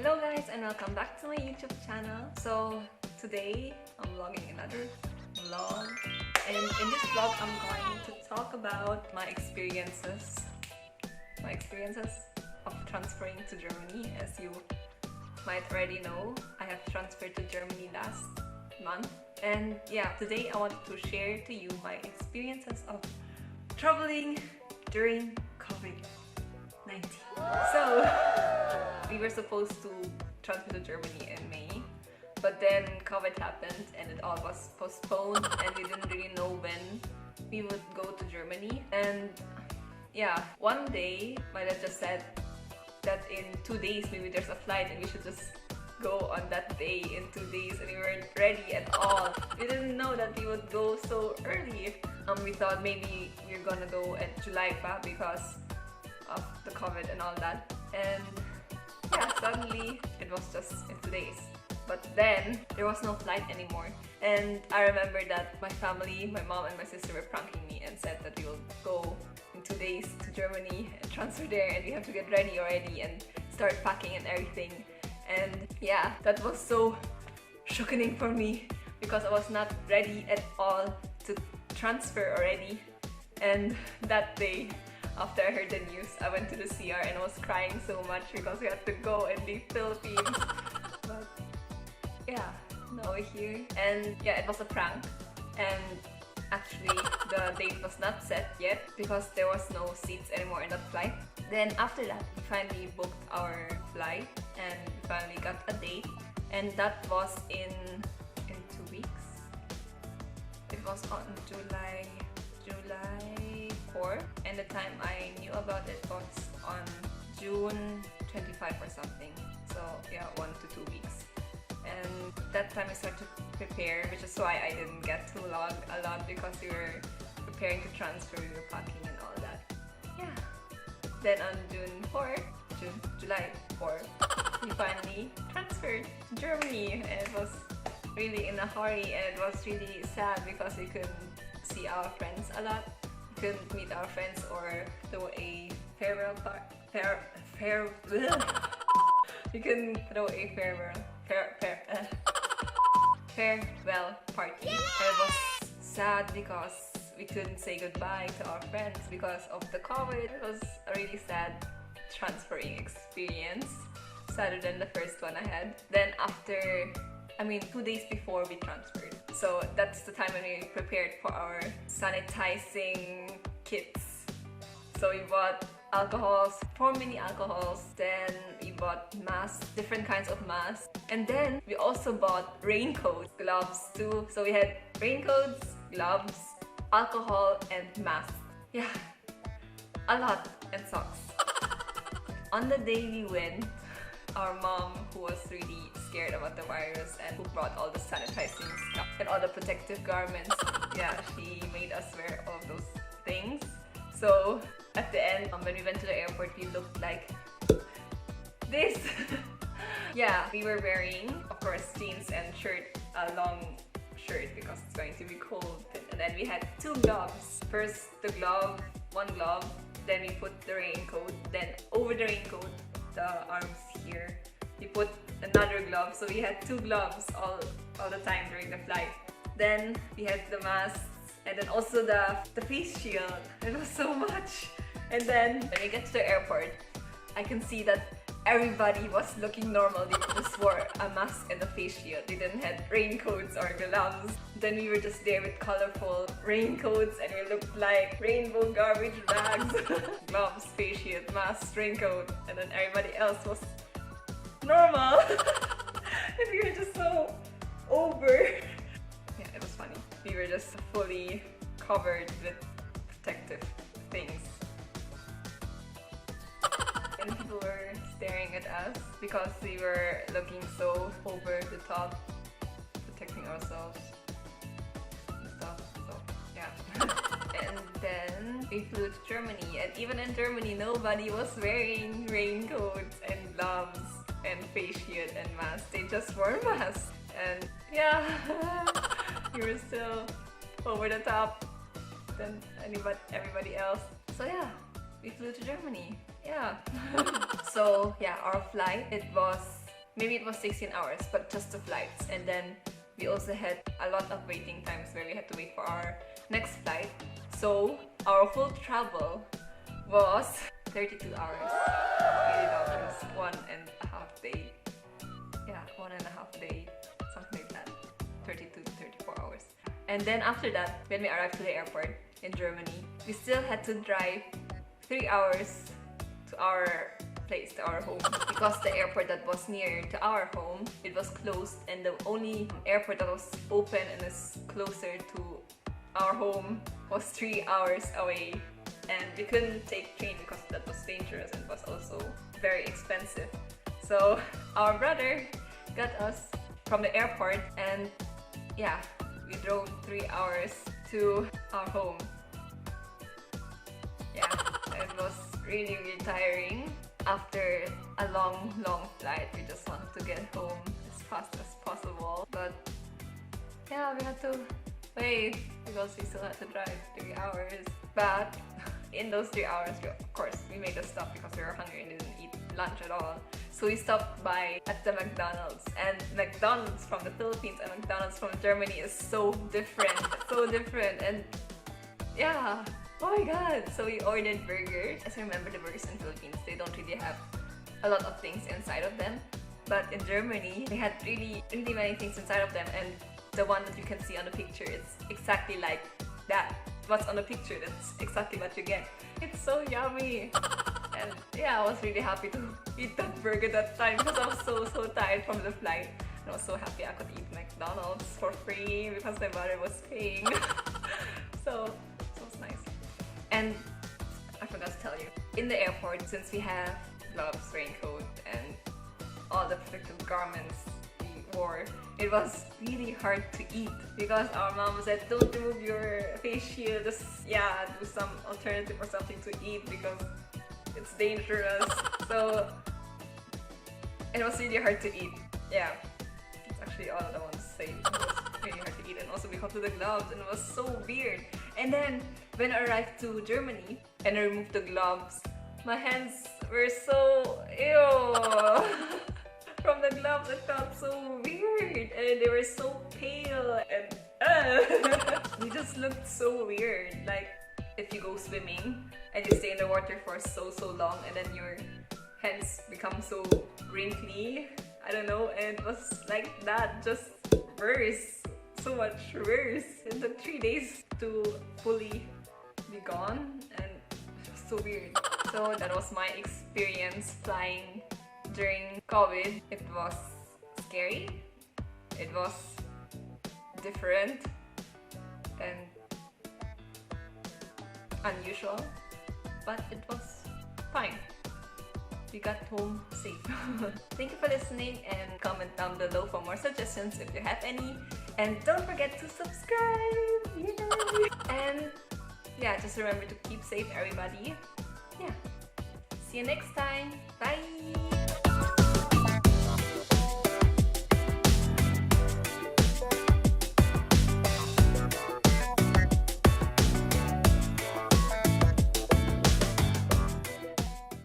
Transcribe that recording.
Hello guys and welcome back to my YouTube channel. So today I'm vlogging another vlog, and in this vlog I'm going to talk about my experiences of transferring to Germany. As you might already know, I have transferred to Germany last month, and yeah, today I want to share to you my experiences of traveling during COVID-19. So we were supposed to transfer to Germany in May, but then COVID happened and it all was postponed, and we didn't really know when we would go to Germany. And yeah, one day my dad just said that in 2 days maybe there's a flight and we should just go on that day in 2 days, and we weren't ready at all. We didn't know that we would go so early. We thought maybe we were gonna go in July because of the COVID and all that, and yeah, suddenly it was just in 2 days. But then there was no flight anymore, and I remember that my family, my mom and my sister were pranking me and said that we will go in 2 days to Germany and transfer there, and we have to get ready already and start packing and everything. And yeah, that was so shocking for me because I was not ready at all to transfer already. And that day, after I heard the news, I went to the CR and I was crying so much because we had to go and leave Philippines. But yeah, now we're here. And yeah, it was a prank. And actually, the date was not set yet because there was no seats anymore in that flight. Then after that, we finally booked our flight and we finally got a date. And that was in 2 weeks. It was on July 4, and the time I knew about it was on June 25 or something. So yeah, 1 to 2 weeks. And that time I started to prepare, which is why I didn't get to vlog a lot because we were preparing to transfer, we were packing and all that. Yeah. Then on July 4, we finally transferred to Germany, and it was really in a hurry, and it was really sad because we couldn't see our friends a lot. We couldn't meet our friends or throw a farewell we couldn't throw a farewell party. And it was sad because we couldn't say goodbye to our friends because of the COVID. It was a really sad transferring experience, sadder than the first one I had. Then 2 days before we transferred. So that's the time when we prepared for our sanitizing kits. So we bought alcohols, 4 mini alcohols, then we bought masks, different kinds of masks, and then we also bought raincoats, gloves too. So we had raincoats, gloves, alcohol, and masks. Yeah, a lot, and socks. On the day we went, our mom, who was really scared about the virus and who brought all the sanitizing stuff and all the protective garments, yeah, she made us wear all those things. So at the end, when we went to the airport, we looked like this. Yeah, we were wearing, of course, jeans and shirt, a long shirt because it's going to be cold. And then we had 2 gloves. First the glove, one glove, then we put the raincoat, then over the raincoat, the arms here, we put another glove. So we had 2 gloves all the time during the flight. Then we had the masks, and then also the face shield. It was so much. And then when we get to the airport, I can see that everybody was looking normal. They just wore a mask and a face shield. They didn't have raincoats or gloves. Then we were just there with colorful raincoats, and we looked like rainbow garbage bags. Gloves, face shield, mask, raincoat, and then everybody else was normal. And we were just so over. Yeah, it was funny. We were just fully covered with protective things. And people were staring at us because we were looking so over the top, protecting ourselves and stuff. So yeah. And then we flew to Germany, and even in Germany nobody was wearing raincoats and gloves and face shield and masks. They just wore masks. And yeah, we were still over the top than everybody else. So yeah, we flew to Germany. Yeah. So yeah, our flight, it was maybe it was 16 hours, but just the flights. And then we also had a lot of waiting times where we had to wait for our next flight. So our whole travel was 32 hours. Really long. It was 1.5 day. Yeah, 1.5 day, something like that. 32 to 34 hours. And then after that, when we arrived to the airport in Germany, we still had to drive 3 hours to our place, to our home, because the airport that was near to our home, it was closed, and the only airport that was open and is closer to our home was 3 hours away. And we couldn't take train because that was dangerous and was also very expensive. So our brother got us from the airport, and yeah, we drove 3 hours to our home. Yeah, it was really, really tiring. After a long flight, we just wanted to get home as fast as possible. But yeah, we had to wait because we still had to drive 3 hours. But in those 3 hours, of course, we made a stop because we were hungry and didn't eat lunch at all. So we stopped by at the McDonald's, and McDonald's from the Philippines and McDonald's from Germany is so different, so different. And yeah, oh my god! So we ordered burgers. As I remember, the burgers in the Philippines, they don't really have a lot of things inside of them. But in Germany, they had really, really many things inside of them, and the one that you can see on the picture is exactly like that. What's on the picture, that's exactly what you get. It's so yummy! And yeah, I was really happy to eat that burger that time because I was so tired from the flight. And I was so happy I could eat McDonald's for free because my mother was paying. So it was nice. And I forgot to tell you, in the airport, since we have gloves, raincoat, and all the protective garments we wore, it was really hard to eat because our mom said, don't remove your face shield, just do some alternative or something to eat because it's dangerous. So it was really hard to eat. Yeah, it's actually all I want to say. It was really hard to eat, and also because of the gloves, and it was so weird. And then when I arrived to Germany and I removed the gloves, my hands were so ew. From the gloves, it felt so weird, and they were so pale, and we just looked so weird. Like if you go swimming and you stay in the water for so long, and then your hands become so wrinkly. I don't know, and it was like that, just worse, so much worse. It took 3 days to fully be gone, and it was so weird. So that was my experience flying during COVID. It was scary, it was different and unusual, but it was fine. We got home safe. Thank you for listening, and comment down below for more suggestions if you have any. And don't forget to subscribe! Yay! And yeah, just remember to keep safe, everybody. Yeah. See you next time. Bye!